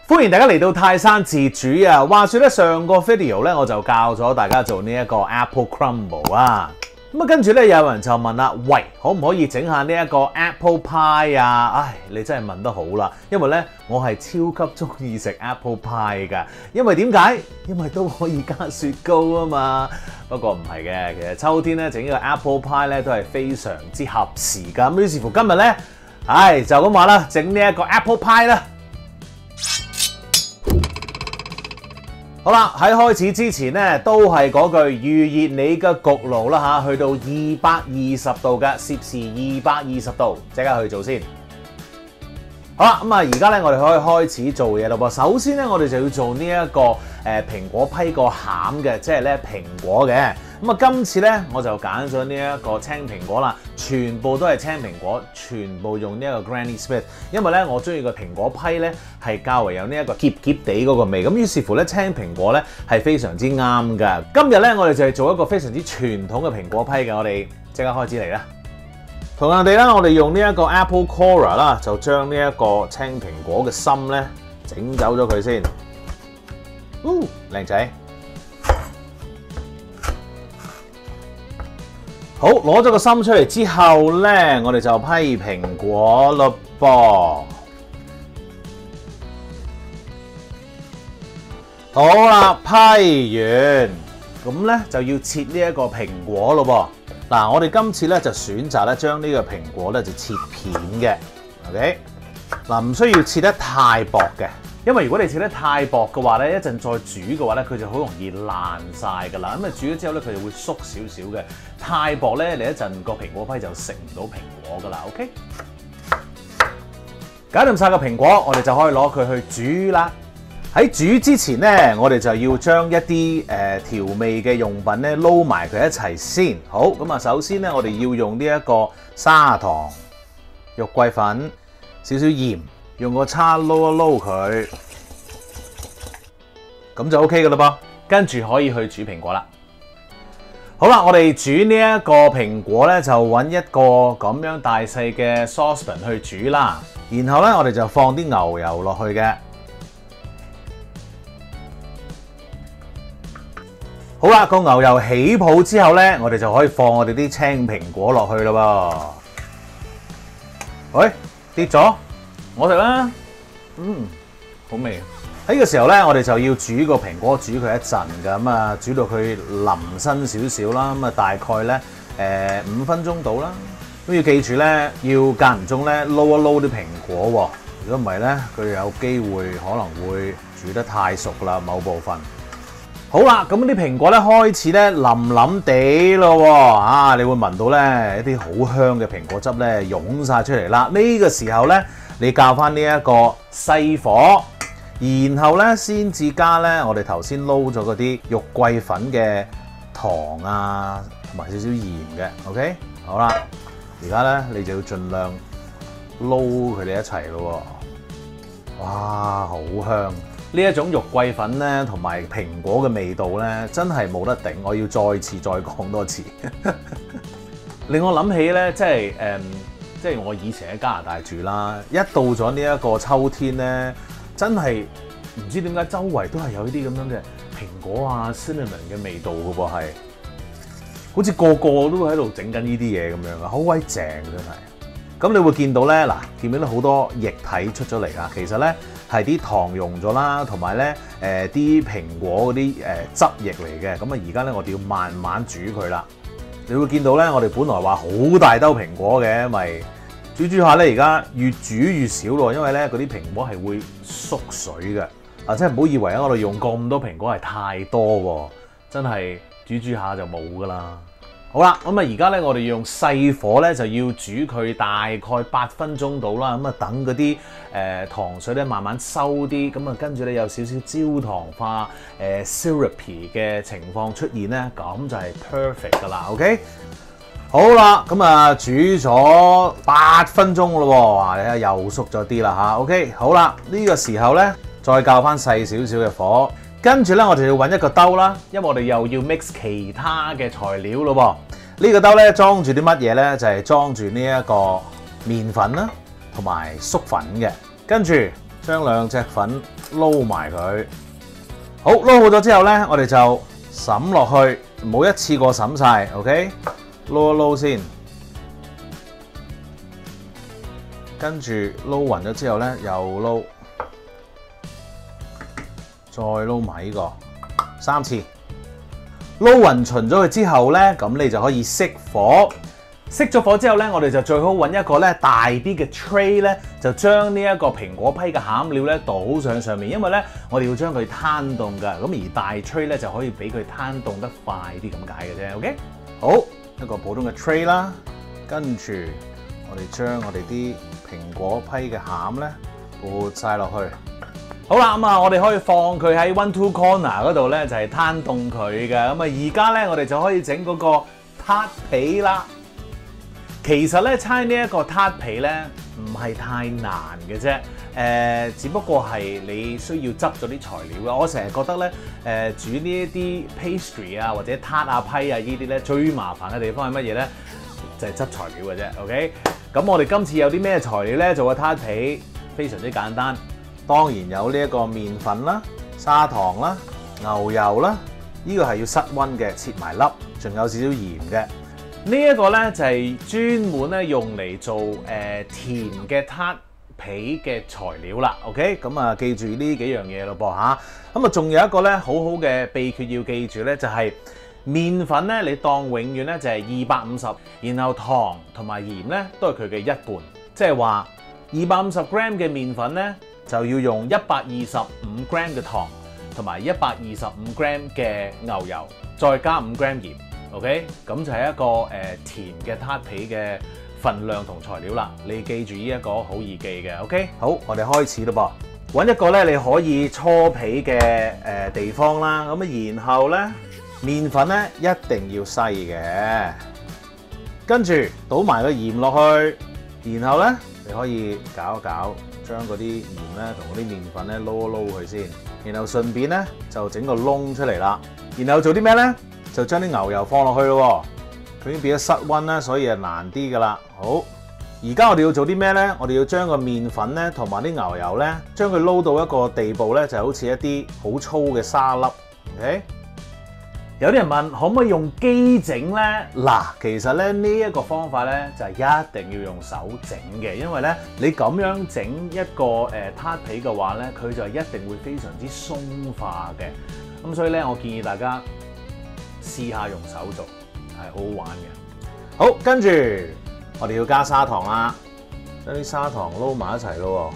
歡迎大家嚟到泰山自煮啊！話說咧，上個 video 咧我就教咗大家做呢一個 Apple Crumble 啊。咁啊，跟住咧有人就問啦，喂，可唔可以整下呢一個 Apple Pie 啊？唉，你真係問得好啦，因為咧我係超級中意食 Apple Pie 㗎。因為點解？因為都可以加雪糕啊嘛。不過唔係嘅，其實秋天咧整呢個 Apple Pie 咧都係非常之合時㗎。咁於是乎今日咧，就咁話啦，整呢一個 Apple Pie 啦。好啦，喺開始之前咧，都係嗰句預熱你嘅焗爐啦嚇，去到220度嘅攝氏220度，即刻去做先。好啦，咁啊，而家咧我哋可以開始做嘢咯噃。首先咧，我哋就要做呢一個蘋果批個餡嘅，即係咧蘋果嘅。咁啊，今次咧我就揀咗呢一個青蘋果啦，全部都係青蘋果，全部用呢一個 Granny Smith， 因為咧我中意個蘋果批咧係較為有呢一個澀澀地嗰個味，咁於是乎咧青蘋果咧係非常之啱㗎。今日咧我哋就係做一個非常之傳統嘅蘋果批嘅，我哋即刻開始嚟啦。同樣地啦，我哋用呢一個 Apple Corer 啦，就將呢一個青蘋果嘅心咧整走咗佢先。靚仔。好，攞咗個心出嚟之後咧，我哋就批蘋果咯噃。好啦，批完，咁咧就要切呢一個蘋果咯噃。嗱，我哋今次咧就選擇咧將呢個蘋果咧就切片嘅 ，OK？ 嗱，唔需要切得太薄嘅，因為如果你切得太薄嘅話咧，一陣再煮嘅話咧，佢就好容易爛晒噶啦。咁啊煮咗之後咧，佢就會縮少少嘅。太薄咧，你一陣個蘋果批就食唔到蘋果噶啦。OK？ 搞掂晒個蘋果，我哋就可以攞佢去煮啦。喺煮之前咧，我哋就要將一啲調味嘅用品咧撈埋佢一齊先。好，咁啊，首先咧，我哋要用呢一個砂糖、肉桂粉、少少鹽，用個叉撈一撈佢，咁就 OK 噶啦噃。跟住可以去煮蘋果啦。好啦，我哋煮呢一個蘋果咧，就揾一個咁樣大細嘅 saucepan 去煮啦。然後咧，我哋就放啲牛油落去嘅。好啦，個牛油起泡之後咧，我哋就可以放我哋啲青蘋果落去啦噃。喂，跌咗，我食啦。好味。喺呢個時候咧，我哋就要煮個蘋果，煮佢一陣㗎。咁啊，煮到佢腍身少少啦。咁啊，大概咧5分鐘到啦。都要記住咧，要間唔中咧撈一撈啲蘋果喎。如果唔係咧，佢有機會可能會煮得太熟啦，某部分。好啦，咁啲蘋果咧開始咧腍腍地咯喎，你會聞到咧一啲好香嘅蘋果汁咧湧晒出嚟啦。呢個時候咧，你校翻呢一個細火，然後咧先至加咧我哋頭先撈咗嗰啲肉桂粉嘅糖啊，同埋少少鹽嘅。OK， 好啦，而家咧你就要盡量撈佢哋一齊咯喎，哇，好香！呢一種肉桂粉咧，同埋蘋果嘅味道咧，真係冇得頂！我要再次再講多次，令我諗起咧，即係我以前喺加拿大住啦，一到咗呢一個秋天咧，真係唔知點解周圍都係有呢啲咁樣嘅蘋果啊、cinnamon 嘅味道嘅噃，係好似個個都喺度整緊呢啲嘢咁樣嘅，好鬼正真係。咁你會見到咧，嗱，見唔見到好多液體出咗嚟啊？其實咧係啲糖溶咗啦，同埋咧啲蘋果嗰啲汁液嚟嘅。咁啊，而家咧我哋要慢慢煮佢啦。你會見到咧，我哋本來話好大兜蘋果嘅，因為煮煮下咧，而家越煮越少咯，因為咧嗰啲蘋果係會縮水嘅。啊，真係唔好以為我哋用咁多蘋果係太多喎，真係煮煮下就冇噶啦。好啦，咁啊而家咧我哋用細火咧就要煮佢大概8分鐘到啦，咁啊等嗰啲糖水咧慢慢收啲，咁啊跟住咧有少少焦糖化syrupy 嘅情況出現咧，咁就係 perfect 噶啦 ，OK？ 好啦，咁啊煮咗8分鐘咯喎，哇！你睇下又縮咗啲啦嚇 ，OK？ 好啦，呢個時候咧再較翻細少少嘅火。跟住咧，我哋要揾一個兜啦，因為我哋又要 mix 其他嘅材料咯噃。呢個兜咧裝住啲乜嘢咧？就係裝住呢一個麵粉啦，同埋粟粉嘅。跟住將兩隻粉撈埋佢。好，撈好咗之後咧，我哋就揼落去，唔好一次過揼晒 ，OK？ 撈一撈先，跟住撈勻咗之後咧，又撈，再撈埋呢個3次。撈勻勻咗佢之後咧，咁你就可以熄火。熄咗火之後咧，我哋就最好揾一個咧大啲嘅 tray 咧，就將呢一個蘋果批嘅餡料咧倒上面，因為咧我哋要將佢攤凍㗎。咁而大 tray 咧就可以俾佢攤凍得快啲咁解嘅啫。OK， 好，一個普通嘅 tray 啦，跟住我哋將我哋啲蘋果批嘅餡咧撥晒落去。好啦，咁啊，我哋可以放佢喺 1-2 corner 嗰度咧，就係攤凍佢嘅。咁啊，而家咧我哋就可以整嗰個撻皮啦。其實咧，猜呢一個撻皮咧唔係太難嘅啫，只不過係你需要執咗啲材料啊。我成日覺得咧，煮呢一啲 pastry 啊或者撻啊批啊呢啲咧，最麻煩嘅地方係乜嘢咧？就係執材料嘅啫。OK， 咁我哋今次有啲咩材料咧做個撻皮？非常之簡單，當然有呢一個麵粉啦、砂糖啦、牛油啦，呢個係要室溫嘅，切埋粒，仲有少少鹽嘅。呢一個咧就係專門咧用嚟做甜嘅撻皮嘅材料啦。OK， 咁啊記住呢幾樣嘢咯噃嚇。咁啊仲有一個咧好好嘅秘訣要記住咧，就係麵粉咧你當永遠咧就係250，然後糖同埋鹽咧都係佢嘅一半，即係話250 gram 嘅麵粉咧就要用125 gram 嘅糖同埋125 gram 嘅牛油，再加5 gram 鹽。OK， 咁就係一個甜嘅撻皮嘅份量同材料啦。你記住呢一個好易記嘅。OK， 好，我哋開始咯噃。揾一個咧你可以搓皮嘅地方啦。咁啊，然後咧麵粉咧一定要細嘅，跟住倒埋個鹽落去，然後咧你可以搞一搞，將嗰啲鹽咧同嗰啲麵粉咧撈一撈佢先，然後順便咧就整個窿出嚟啦。然後做啲咩咧？就將啲牛油放落去咯，佢已經變咗室溫啦，所以係難啲噶啦。好，而家我哋要做啲咩咧？我哋要將個麵粉咧同埋啲牛油咧，將佢撈到一個地步咧，就好似一啲好粗嘅沙粒。OK， 有啲人問可唔可以用機整咧？嗱，其實咧呢一個方法咧就係一定要用手整嘅，因為咧你咁樣整一個撻皮嘅話咧，佢就一定會非常之鬆化嘅。咁所以咧，我建議大家試下用手做，係好好玩嘅。好，跟住我哋要加砂糖啦，將啲砂糖撈埋一齊咯。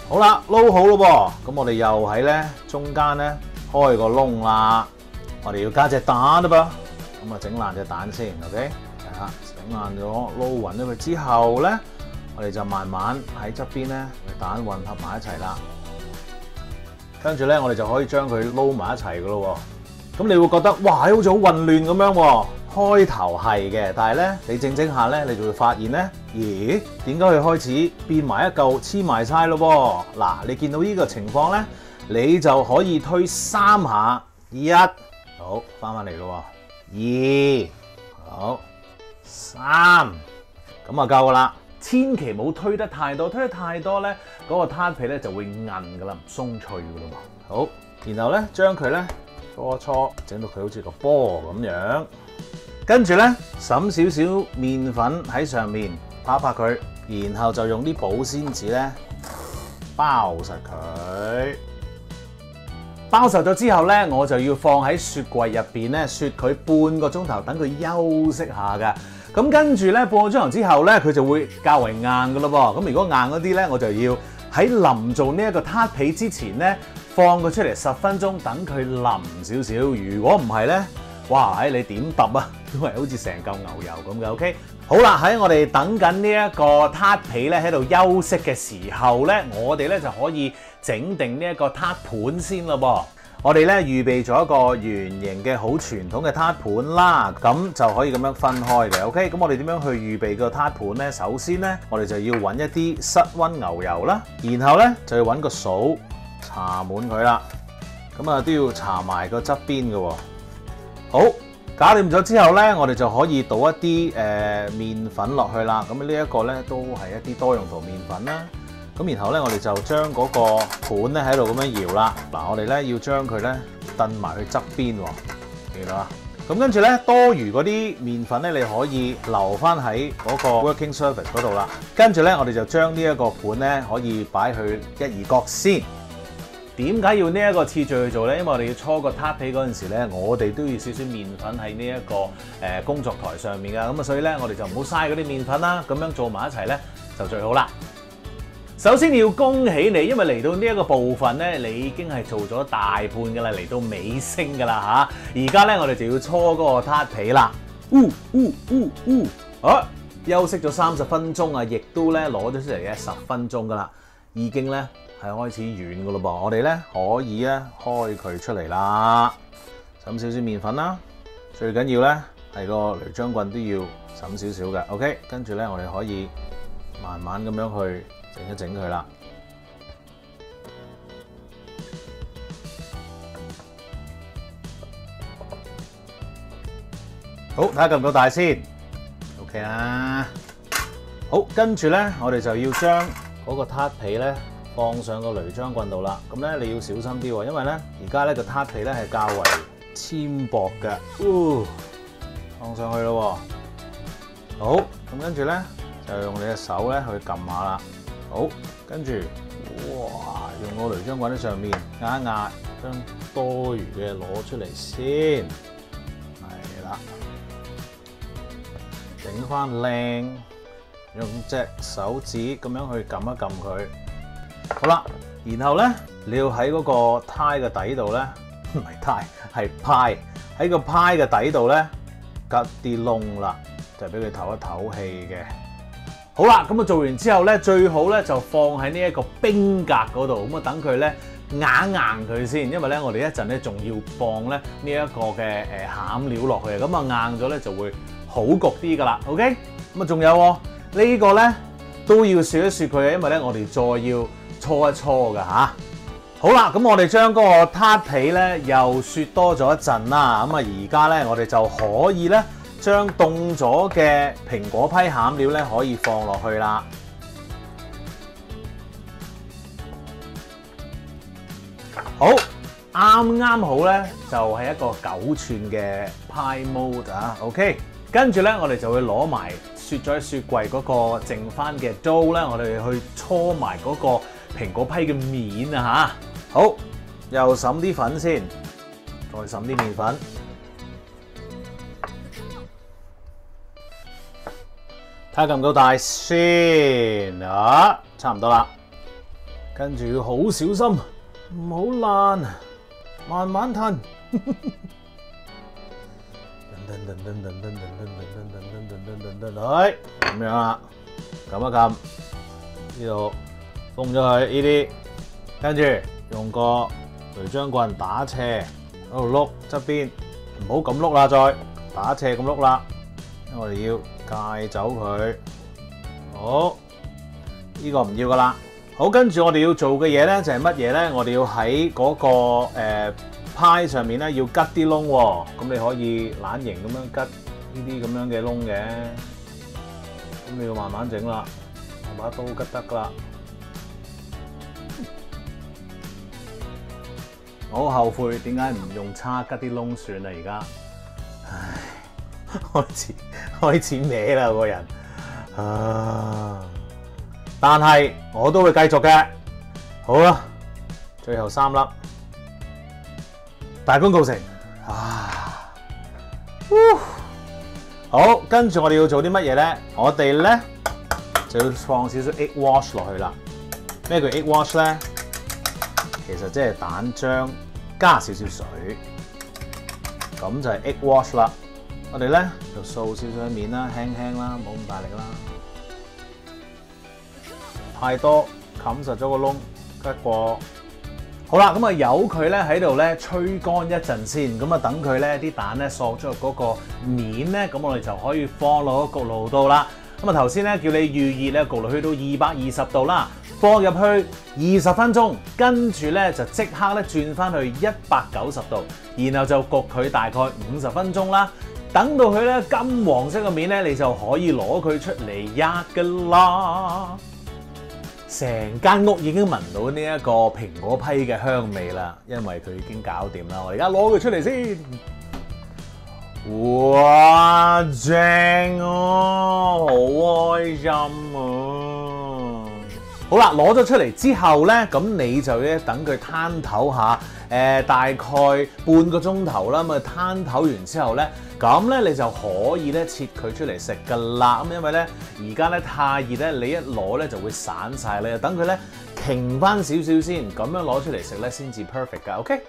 好啦，撈好咯噃，咁我哋又喺咧中間咧開個窿啦。我哋要加隻蛋啦噃，咁啊整爛隻蛋先 ，OK？ 啊，整爛咗，撈勻咗佢之後咧，我哋就慢慢喺側邊咧，蛋混合埋一齊啦。跟住咧，我哋就可以將佢撈埋一齊噶咯喎。咁你會覺得哇，好似好混亂咁樣喎。開頭係嘅，但係咧，你整下咧，你就會發現咧，咦？點解佢開始變埋一嚿黐埋晒咯喎？嗱，你見到呢個情況咧，你就可以推3下，1，好，翻嚟咯喎，2，好，3，咁啊夠噶啦。千祈唔好推得太多，推得太多咧，嗰個撻皮咧就會韌噶啦，唔鬆脆噶啦喎。好，然後咧將佢咧搓一搓，整到佢好似個波咁樣。跟住咧揼少少麵粉喺上面，拍一拍佢，然後就用啲保鮮紙咧包實佢。包實咗之後咧，我就要放喺雪櫃入邊咧雪佢半個鐘頭，等佢休息下㗎。咁跟住咧，半個鐘頭之後咧，佢就會較為硬噶咯噃。咁如果硬嗰啲咧，我就要喺臨做呢一個撻皮之前咧，放佢出嚟10分鐘，等佢腍少少。如果唔係咧，哇！你點揼啊？都係好似成嚿牛油咁嘅。OK， 好啦，喺我哋等緊呢一個撻皮咧喺度休息嘅時候咧，我哋咧就可以整定呢一個撻盤先咯噃。我哋咧預備咗一個圓形嘅好傳統嘅撻盤啦，咁就可以咁樣分開嘅。OK， 咁我哋點樣去預備個撻盤咧？首先咧，我哋就要揾一啲室溫牛油啦，然後咧就要揾個掃搽滿佢啦。咁啊都要搽埋個側邊嘅喎。好，搞掂咗之後咧，我哋就可以倒一啲麵粉落去啦。咁呢一個咧都係一啲多用途麵粉啦。咁然後咧，我哋就將嗰個盤咧喺度咁樣搖啦。嗱，我哋咧要將佢咧燉埋去側邊喎，記到啊？咁跟住咧，多餘嗰啲麵粉咧，你可以留翻喺嗰個 working surface 嗰度啦。跟住咧，我哋就將呢一個盤咧可以擺去一二角先。點解要呢一個次序去做咧？因為我哋要搓個撻皮嗰陣時咧，我哋都要少少麵粉喺呢一個工作台上面噶。咁啊，所以咧我哋就唔好嘥嗰啲麵粉啦。咁樣做埋一齊咧就最好啦。首先要恭喜你，因為嚟到呢一個部分咧，你已經係做咗大半噶啦，嚟到尾聲噶啦嚇。而家咧我哋就要搓嗰個撻皮啦。好，休息咗30分鐘啊，亦都咧攞咗出嚟嘅10分鐘噶啦，已經咧係開始軟噶咯噃。我哋咧可以咧開佢出嚟啦，揼少少麵粉啦。最緊要咧係個鐳漿棍都要揼少少嘅。OK， 跟住咧我哋可以慢慢咁樣去整一整佢啦。好，睇下夠唔夠大先。OK 啦。好，跟住咧，我哋就要將嗰個撻皮咧放上個鐳漿棍度啦。咁咧你要小心啲喎，因為咧而家咧個撻皮咧係較為纖薄嘅。放上去咯喎。好，咁跟住咧就用你嘅手咧去撳下啦。好，跟住，哇！用個鐳漿棍喺上面壓一壓，將多餘嘅攞出嚟先，係啦，整翻靚，用隻手指咁樣去撳一撳佢。好啦，然後咧，你要喺嗰個呔嘅底度咧，唔係呔，係派，喺個派嘅底度咧，吉啲窿啦，就俾佢唞一唞氣嘅。好啦，咁啊做完之後咧，最好咧就放喺呢一個冰格嗰度，咁啊等佢咧硬佢先，因為咧我哋一陣咧仲要放咧呢一個嘅餡料落去，咁啊硬咗咧就會好焗啲噶啦。OK， 咁啊仲有呢個咧都要雪一雪佢嘅，因為咧我哋再要搓一搓噶嚇。好啦，咁我哋將嗰個撻皮咧又雪多咗一陣啦，咁啊而家咧我哋就可以咧將凍咗嘅蘋果批餡料咧可以放落去啦。好，啱好咧就係一個9寸嘅 pie mold 啊。OK， 跟住咧我哋就會攞埋雪咗喺雪櫃嗰個剩翻嘅 dough 咧，我哋去搓埋嗰個蘋果批嘅面啊嚇。好，又揼啲粉先，再揼啲麵粉。睇下夠唔夠大先啊，差唔多啦。跟住要好小心，唔好爛，慢慢褪。咁樣啦，撳一撳呢度，封咗佢呢啲，跟住用個鐳漿棍打斜喺度碌側邊，唔好咁碌啦，再打斜咁碌啦，因為我哋要戒走佢。好，呢個唔要噶啦。好，跟住我哋要做嘅嘢咧就係乜嘢咧？我哋要喺嗰個派上面咧要吉啲窿喎。咁你可以懶型咁樣吉呢啲咁樣嘅窿嘅。咁你要慢慢整啦，用把刀吉得噶啦。我好後悔點解唔用叉吉啲窿算啦而家。唉，開始歪啦個人。但係我都會繼續嘅。好啦，最後3粒，大功告成。好，跟住我哋要做啲乜嘢咧？我哋咧就要放少少 egg wash 落去啦。咩叫 egg wash 咧？其實即係蛋漿加少少水，咁就係 egg wash 啦。我哋咧就掃少少面啦，輕輕啦，冇咁大力啦。太多冚實咗個窿，吉過。好啦，咁啊由佢咧喺度咧吹乾一陣先，咁啊等佢咧啲蛋咧索咗入嗰個面咧，咁我哋就可以放落個焗爐度啦。咁啊頭先咧叫你預熱咧焗爐去到220度啦，放入去20分鐘，跟住咧就即刻咧轉翻去190度，然後就焗佢大概50分鐘啦。等到佢咧金黃色嘅面咧，你就可以攞佢出嚟吔㗎啦。成間屋已經聞到呢一個蘋果批嘅香味啦，因為佢已經搞掂啦。我而家攞佢出嚟先。哇，正啊，好開心啊！好啦，攞咗出嚟之後咧，咁你就咧等佢攤唞下，大概半個鐘頭啦。咁啊攤唞完之後咧，咁咧你就可以咧切佢出嚟食㗎啦。咁因為咧而家咧太熱咧，你一攞咧就會散晒。你就等佢咧擎翻少少先，咁樣攞出嚟食咧先至 perfect 㗎。OK。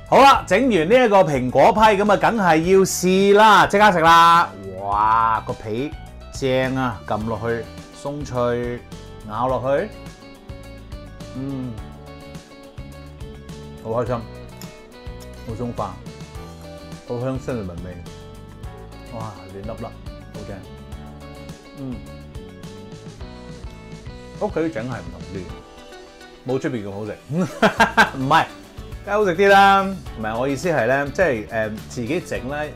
好啦，整完呢一個蘋果批咁啊，梗係要試啦，即刻食啦！哇，個皮正啊，撳落去鬆脆，咬落去，好開心，好鬆化，好香新嘅聞味，哇，嫩粒粒，好正，屋企整係唔同啲，冇出邊咁好食，唔係。梗係好食啲啦，唔係我意思係咧，即係自己整咧，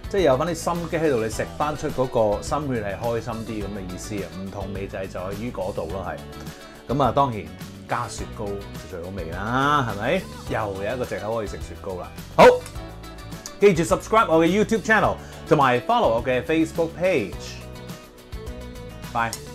即係有翻啲心機喺度，你食翻出嗰個心血係開心啲咁嘅意思啊！唔同味就係在於嗰度咯，係。咁啊，當然加雪糕就最好味啦，係咪？又有一個藉口可以食雪糕啦。好，記住 subscribe 我嘅 YouTube channel 同埋 follow 我嘅 Facebook page。Bye。